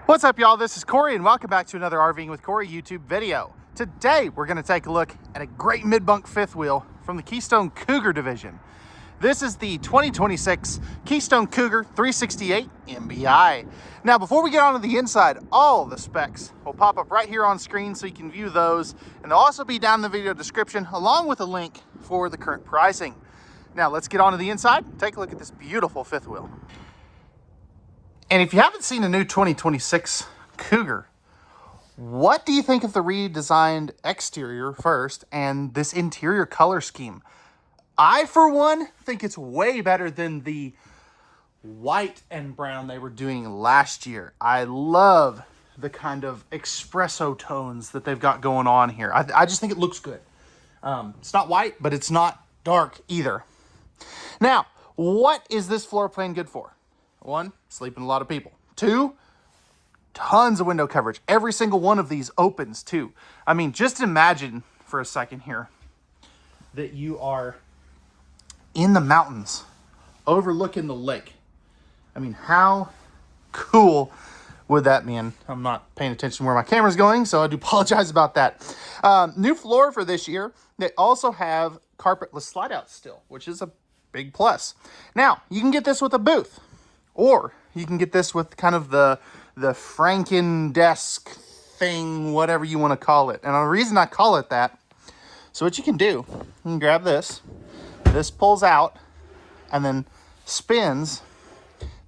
What's up, y'all? This is Corey, and welcome back to another RVing with Corey YouTube video. Today, we're going to take a look at a great mid-bunk fifth wheel from the Keystone Cougar division. This is the 2026 Keystone Cougar 360MBI. Now, before we get on to the inside, all the specs will pop up right here on screen so you can view those, and they'll also be down in the video description along with a link for the current pricing. Now, let's get on to the inside and take a look at this beautiful fifth wheel. And if you haven't seen a new 2026 Cougar, what do you think of the redesigned exterior first and this interior color scheme? I, for one, think it's way better than the white and brown they were doing last year. I love the kind of espresso tones that they've got going on here. I just think it looks good. It's not white, but it's not dark either. Now, what is this floor plan good for? One, sleeping a lot of people. Two, tons of window coverage. Every single one of these opens too. I mean, just imagine for a second here that you are in the mountains overlooking the lake. I mean, how cool would that be? And I'm not paying attention where my camera's going, so I do apologize about that. New floor for this year. They also have carpetless slide outs still, which is a big plus. Now, you can get this with a booth. Or you can get this with kind of the Franken desk thing, whatever you want to call it. And the reason I call it that, so what you can do, you can grab this. This pulls out and then spins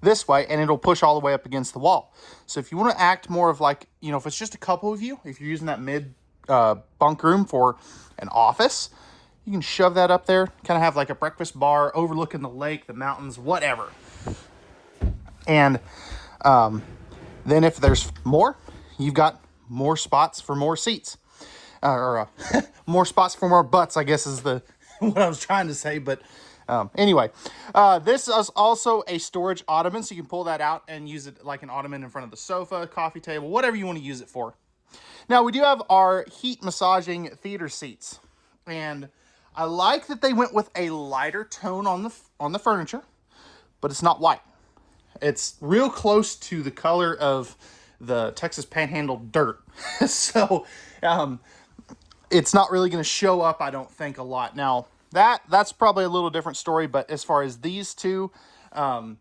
this way, and it'll push all the way up against the wall. So if you want to act more of like, you know, if it's just a couple of you, if you're using that mid-bunk room for an office, you can shove that up there, kind of have like a breakfast bar overlooking the lake, the mountains, whatever. And then if there's more, you've got more spots for more seats. More spots for more butts, I guess is what I was trying to say. But anyway, this is also a storage ottoman, so you can pull that out and use it like an ottoman in front of the sofa, coffee table, whatever you want to use it for. Now, we do have our heat massaging theater seats. And I like that they went with a lighter tone on the furniture, but it's not white. It's real close to the color of the Texas Panhandle dirt. So it's not really going to show up, I don't think, a lot. Now, that's probably a little different story, but as far as these two, they're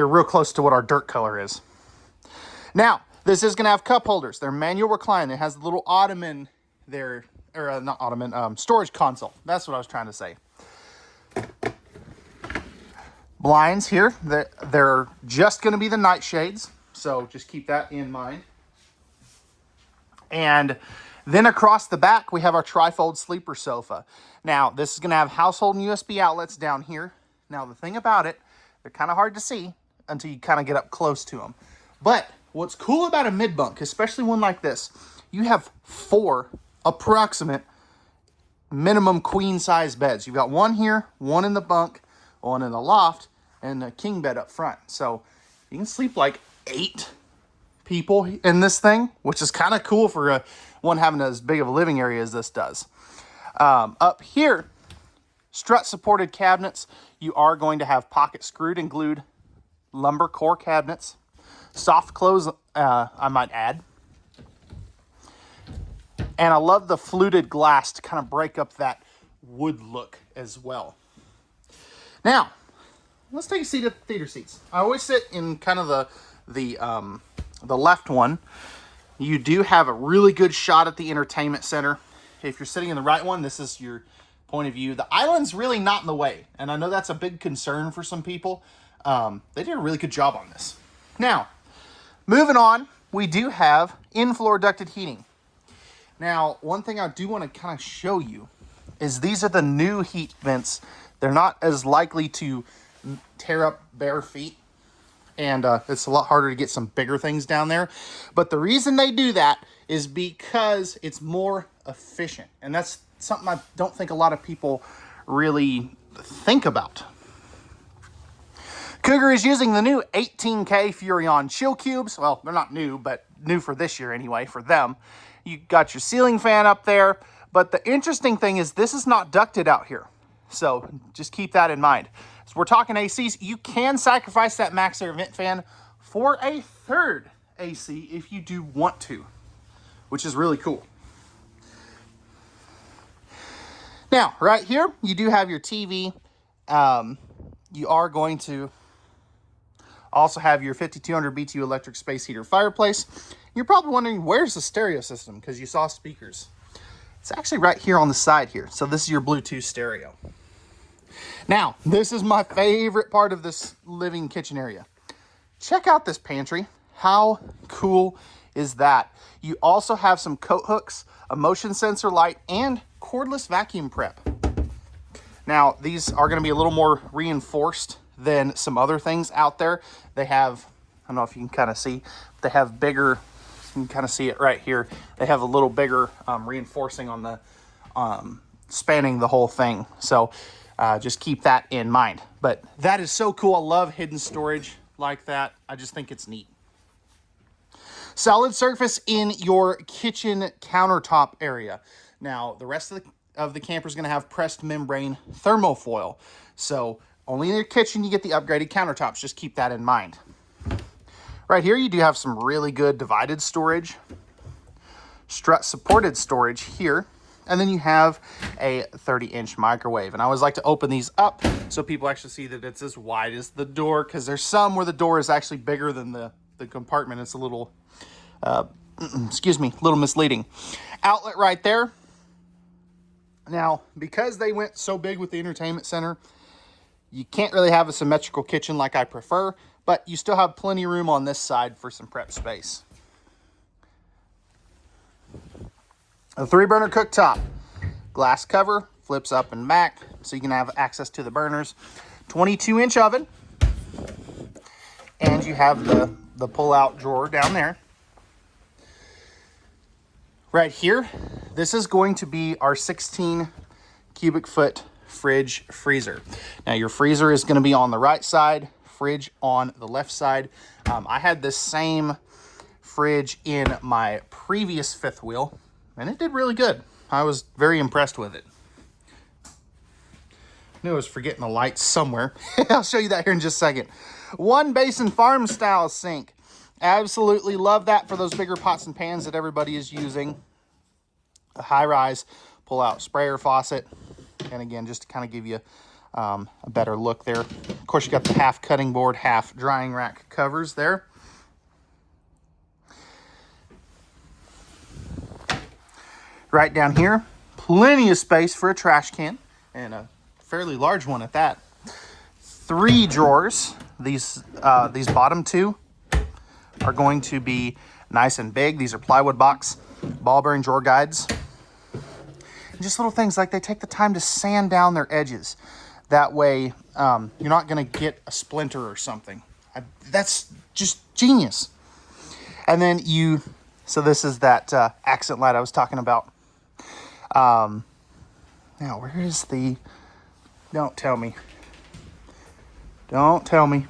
real close to what our dirt color is. Now, this is going to have cup holders. They're manual recline. It has a little ottoman there, or not ottoman, storage console. That's what I was trying to say. Blinds here, they're just going to be the night shades, so just keep that in mind. And then across the back, we have our trifold sleeper sofa. Now, this is going to have household and USB outlets down here. Now, the thing about it, they're kind of hard to see until you kind of get up close to them. But what's cool about a mid-bunk, especially one like this, you have 4 approximate minimum queen-size beds. You've got one here, one in the bunk, one in the loft, and a king bed up front. So you can sleep like 8 people in this thing, which is kind of cool for one having as big of a living area as this does. Up here, strut supported cabinets. You are going to have pocket screwed and glued lumber core cabinets. Soft close, I might add. And I love the fluted glass to kind of break up that wood look as well. Now, let's take a seat at the theater seats. I always sit in kind of the left one. You do have a really good shot at the entertainment center. If you're sitting in the right one, this is your point of view. The island's really not in the way, and I know that's a big concern for some people. They did a really good job on this. Now, moving on, we do have in-floor ducted heating. Now, one thing I do want to kind of show you is these are the new heat vents. They're not as likely to tear up bare feet, and it's a lot harder to get some bigger things down there. But the reason they do that is because it's more efficient, and that's something I don't think a lot of people really think about. Cougar is using the new 18K Furrion chill cubes. Well, they're not new, but new for this year anyway, for them. You got your ceiling fan up there, but the interesting thing is this is not ducted out here. So just keep that in mind. So we're talking ACs. You can sacrifice that MaxTurn vent fan for a third AC if you do want to, which is really cool. Now, right here, you do have your TV. You are going to also have your 5200 BTU electric space heater fireplace. You're probably wondering, where's the stereo system? Because you saw speakers. It's actually right here on the side here. So this is your Bluetooth stereo. Now, this is my favorite part of this living kitchen area. Check out this pantry. How cool is that? You also have some coat hooks, a motion sensor light, and cordless vacuum prep. Now, these are going to be a little more reinforced than some other things out there. They have, I don't know if you can kind of see, they have bigger, you can kind of see it right here. They have a little bigger reinforcing on the, spanning the whole thing. So just keep that in mind. But that is so cool. I love hidden storage like that. I just think it's neat. Solid surface in your kitchen countertop area. Now, the rest of the camper is going to have pressed membrane thermofoil. So only in your kitchen you get the upgraded countertops. Just keep that in mind. Right here, you do have some really good divided storage, strut supported storage here. And then you have a 30-inch microwave. And I always like to open these up so people actually see that it's as wide as the door, because there's some where the door is actually bigger than the compartment. It's a little, excuse me, a little misleading. Outlet right there. Now, because they went so big with the entertainment center, you can't really have a symmetrical kitchen like I prefer, but you still have plenty of room on this side for some prep space. A 3-burner cooktop. Glass cover, flips up and back, so you can have access to the burners. 22-inch oven. And you have the pull-out drawer down there. Right here, this is going to be our 16 cubic foot fridge freezer. Now your freezer is going to be on the right side, fridge on the left side. I had this same fridge in my previous fifth wheel, and it did really good. I was very impressed with it. Knew I was forgetting a light somewhere. I'll show you that here in just a second. 1 basin farm style sink. Absolutely love that for those bigger pots and pans that everybody is using. A high-rise pull-out sprayer faucet. And again, just to kind of give you a better look there. Of course, you got the half cutting board, half drying rack covers there. Right down here, plenty of space for a trash can, and a fairly large one at that. 3 drawers. These bottom 2 are going to be nice and big. These are plywood box ball bearing drawer guides. And just little things like they take the time to sand down their edges. That way, you're not going to get a splinter or something. That's just genius. And then so this is that accent light I was talking about. Now, where is the... Don't tell me. Don't tell me.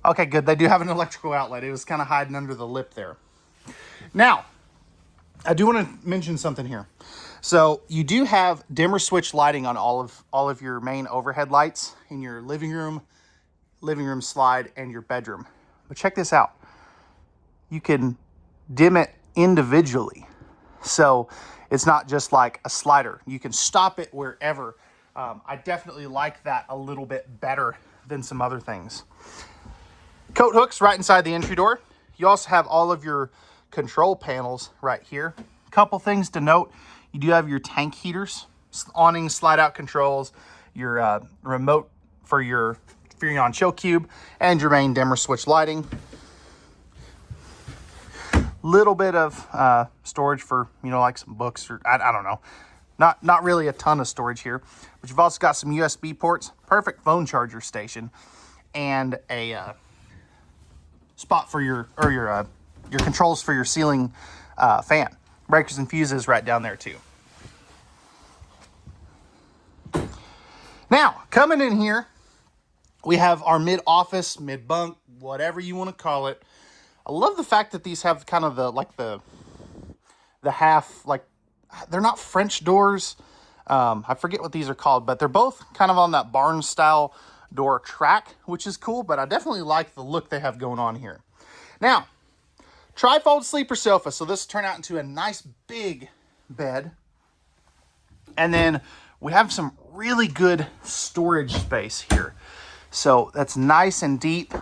Okay, good. They do have an electrical outlet. It was kind of hiding under the lip there. Now, I do want to mention something here. So you do have dimmer switch lighting on all of your main overhead lights in your living room slide, and your bedroom. But check this out. You can dim it individually. So it's not just like a slider. You can stop it wherever. I definitely like that a little bit better than some other things. Coat hooks right inside the entry door. You also have all of your control panels right here. Couple things to note. You do have your tank heaters, awning slide out controls, your remote for your Freon chill cube, and your main dimmer switch lighting. Little bit of storage for, like some books, or I don't know. Not really a ton of storage here, but you've also got some USB ports, perfect phone charger station, and a spot for your controls for your ceiling fan. Breakers and fuses right down there too. Now, coming in here, we have our mid-office, mid-bunk, whatever you want to call it. I love the fact that these have kind of the half, like, they're not French doors. I forget what these are called, but they're both kind of on that barn style door track, which is cool, but I definitely like the look they have going on here. Now, trifold sleeper sofa. So this will turn out into a nice big bed. And then we have some really good storage space here. So that's nice and deep.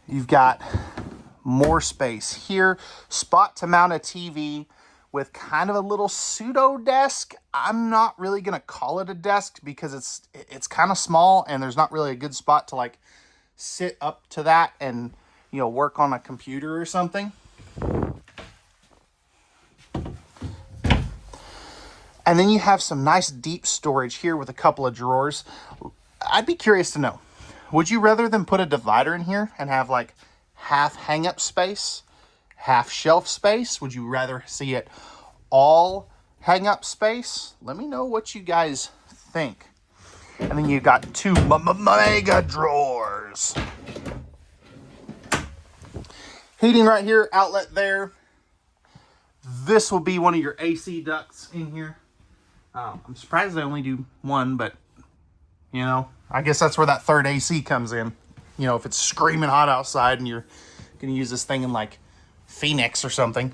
You've got more space here. Spot to mount a TV with kind of a little pseudo desk. I'm not really gonna call it a desk because it's kind of small and there's not really a good spot to like sit up to that and, you know, work on a computer or something. And then you have some nice deep storage here with a couple of drawers. I'd be curious to know, would you rather than put a divider in here and have like half hang-up space, half shelf space? Would you rather see it all hang-up space? Let me know what you guys think. And then you got two mega drawers. Heating right here, outlet there. This will be one of your AC ducts in here. I'm surprised they only do one, but you know, I guess that's where that third AC comes in. You know, if it's screaming hot outside and you're gonna use this thing in like Phoenix or something.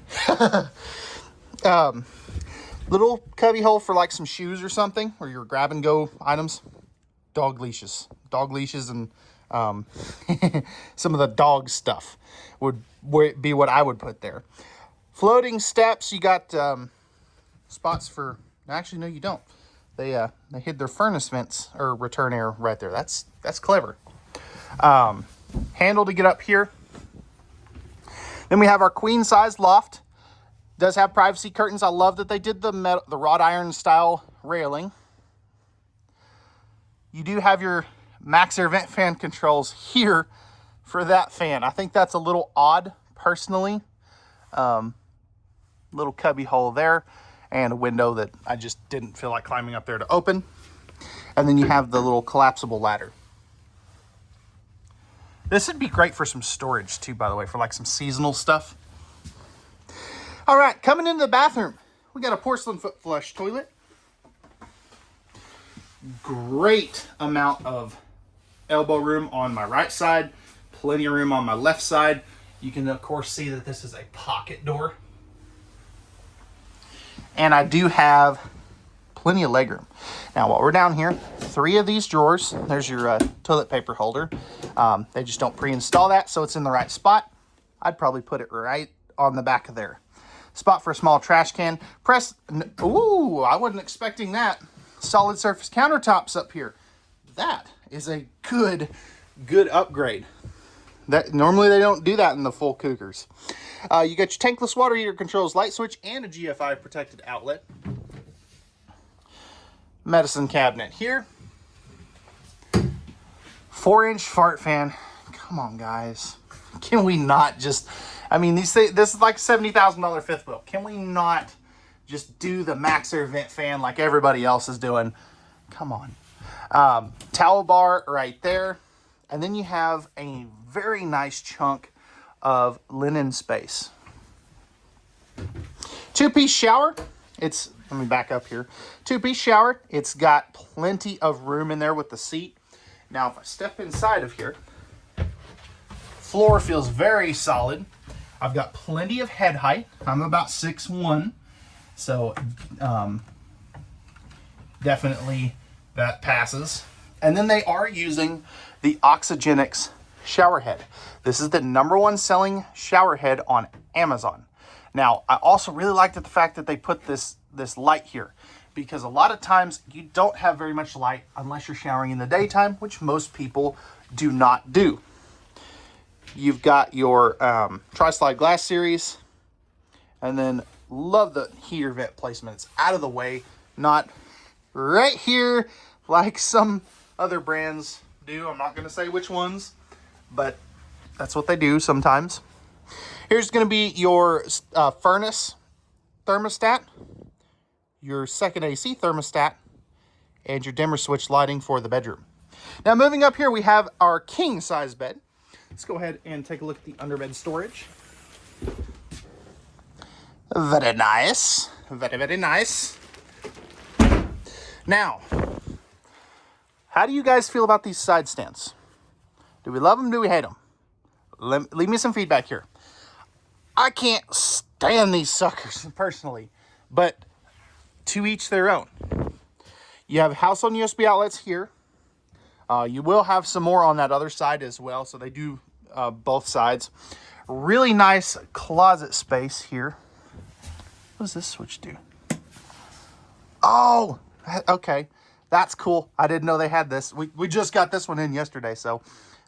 Little cubby hole for like some shoes or something, or your grab and go items. Dog leashes and some of the dog stuff would be what I would put there. Floating steps, you got spots for, actually no you don't. They hid their furnace vents or return air right there. That's clever. Handle to get up here. Then we have our queen size loft. Does have privacy curtains. I love that they did the wrought iron style railing. You do have your MaxTurn vent fan controls here for that fan. I think that's a little odd personally. Little cubby hole there and a window that I just didn't feel like climbing up there to open. And then you have the little collapsible ladder. This would be great for some storage too, by the way, for like some seasonal stuff. All right, coming into the bathroom, we got a porcelain foot flush toilet. Great amount of elbow room on my right side, plenty of room on my left side. You can of course see that this is a pocket door. And I do have plenty of legroom. Now while we're down here, 3 of these drawers, there's your toilet paper holder. They just don't pre-install that, so it's in the right spot. I'd probably put it right on the back of there. Spot for a small trash can. Ooh, I wasn't expecting that. Solid surface countertops up here. That is a good upgrade. That normally they don't do that in the full Cougars. You got your tankless water heater controls, light switch, and a GFI protected outlet. Medicine cabinet here. 4-inch fart fan. Come on, guys. Can we not just... I mean, this is like $70,000 fifth wheel. Can we not just do the MaxTurn vent fan like everybody else is doing? Come on. Towel bar right there. And then you have a very nice chunk of linen space. 2-piece shower. Let me back up here. 2-piece shower. It's got plenty of room in there with the seat. Now, if I step inside of here, floor feels very solid. I've got plenty of head height. I'm about 6'1", so definitely that passes. And then they are using the Oxygenics shower head. This is the #1 selling shower head on Amazon. Now, I also really liked the fact that they put this light here, because a lot of times you don't have very much light unless you're showering in the daytime, which most people do not do. You've got your tri-slide glass series, and then love the heater vent placement. It's out of the way, not right here like some other brands do. I'm not going to say which ones, but that's what they do sometimes. Here's going to be your furnace thermostat, your second AC thermostat, and your dimmer switch lighting for the bedroom. Now moving up here, we have our king size bed. Let's go ahead and take a look at the underbed storage. Very nice. Very, very nice. Now, How do you guys feel about these side stands? Do we love them? Do we hate them? Leave me some feedback here. I can't stand these suckers personally, but to each their own. You have house on USB outlets here. You will have some more on that other side as well, so they do both sides. Really nice closet space here. What does this switch do? Oh, okay. That's cool. I didn't know they had this. We just got this one in yesterday, so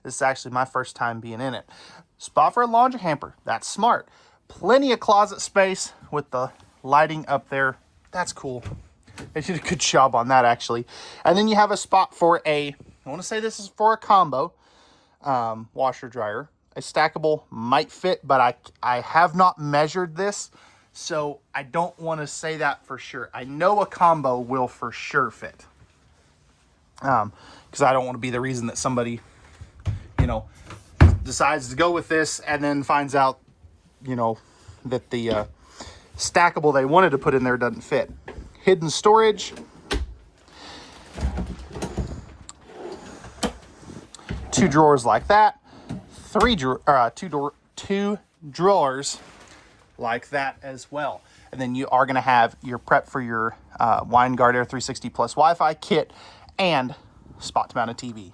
this is actually my first time being in it. Spot for a laundry hamper. That's smart. Plenty of closet space with the lighting up there. That's cool. They did a good job on that, actually. And then you have a spot for I want to say this is for a combo washer dryer. A stackable might fit, but I have not measured this, so I don't want to say that for sure. I know a combo will for sure fit. Because I don't want to be the reason that somebody, you know, decides to go with this and then finds out, you know, that the stackable they wanted to put in there doesn't fit. Hidden storage. Two drawers like that. Two drawers like that as well. And then you are going to have your prep for your Winegard Air 360 Plus Wi-Fi kit and spot to mount a TV.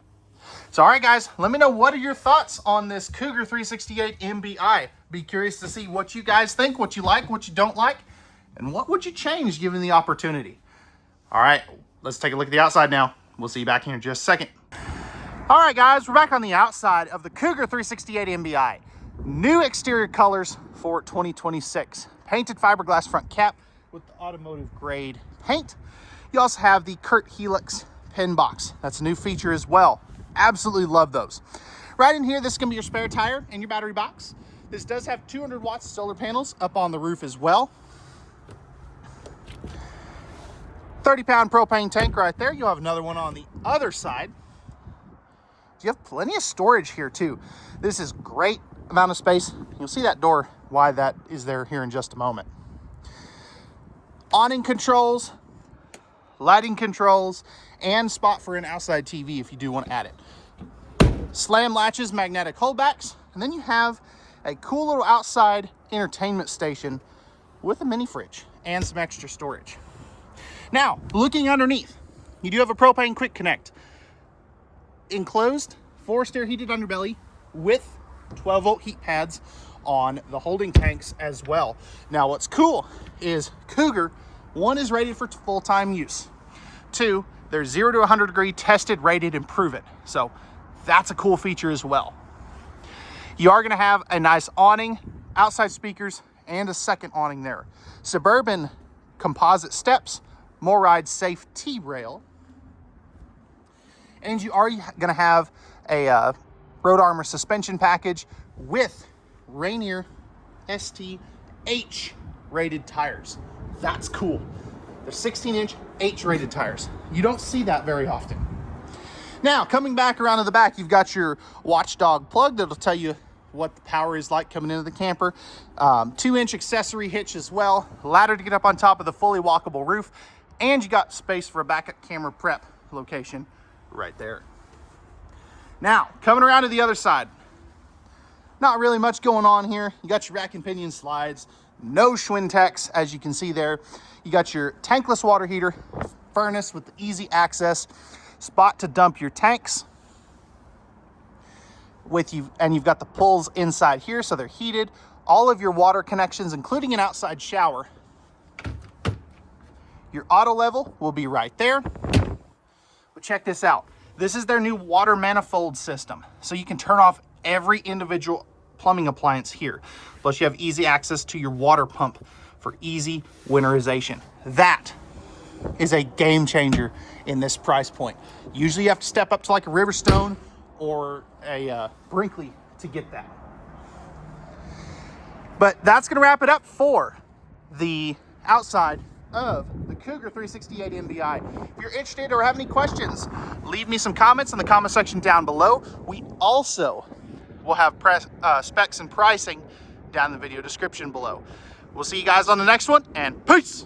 So, all right, guys, let me know, what are your thoughts on this Cougar 360 MBI? Be curious to see what you guys think, what you like, what you don't like, and what would you change given the opportunity. All right, let's take a look at the outside now. We'll see you back here in just a second. All right, guys, we're back on the outside of the Cougar 360 MBI. New exterior colors for 2026. Painted fiberglass front cap with the automotive grade paint. You also have the Kurt Helix pin box. That's a new feature as well. Absolutely love those. Right in here, this is going to be your spare tire and your battery box. This does have 200 watts of solar panels up on the roof as well. 30-pound propane tank right there. You'll have another one on the other side. You have plenty of storage here too. This is great amount of space. You'll see that door, why that is there here in just a moment. Awning controls, lighting controls, and spot for an outside TV if you do want to add it. Slam latches, magnetic holdbacks, and then you have a cool little outside entertainment station with a mini fridge and some extra storage. Now, looking underneath, you do have a propane quick connect. Enclosed, forced air heated underbelly with 12-volt heat pads on the holding tanks as well. Now, what's cool is Cougar, one, is rated for full-time use. Two, they're 0 to 100 degree tested, rated, and proven. So that's a cool feature as well. You are going to have a nice awning, outside speakers, and a second awning there. Suburban composite steps, more ride safe T-rail. And you are going to have a Road Armor suspension package with Rainier ST H-rated tires. That's cool. They're 16-inch H-rated tires. You don't see that very often. Now, coming back around to the back, you've got your Watchdog plug that'll tell you what the power is like coming into the camper. 2-inch accessory hitch as well. Ladder to get up on top of the fully walkable roof. And you got space for a backup camera prep location right there. Now, coming around to the other side. Not really much going on here. You got your rack and pinion slides. No Schwintex, as you can see there. You got your tankless water heater, furnace with easy access, spot to dump your tanks with you, and you've got the pulls inside here, so they're heated. All of your water connections, including an outside shower. Your auto level will be right there. But check this out. This is their new water manifold system. So you can turn off every individual plumbing appliance here. Plus you have easy access to your water pump for easy winterization. That is a game changer in this price point. Usually you have to step up to like a Riverstone or a Brinkley to get that. But that's going to wrap it up for the outside of the Cougar 360 MBI. If you're interested or have any questions, leave me some comments in the comment section down below. We also will have specs and pricing down in the video description below. We'll see you guys on the next one, and peace!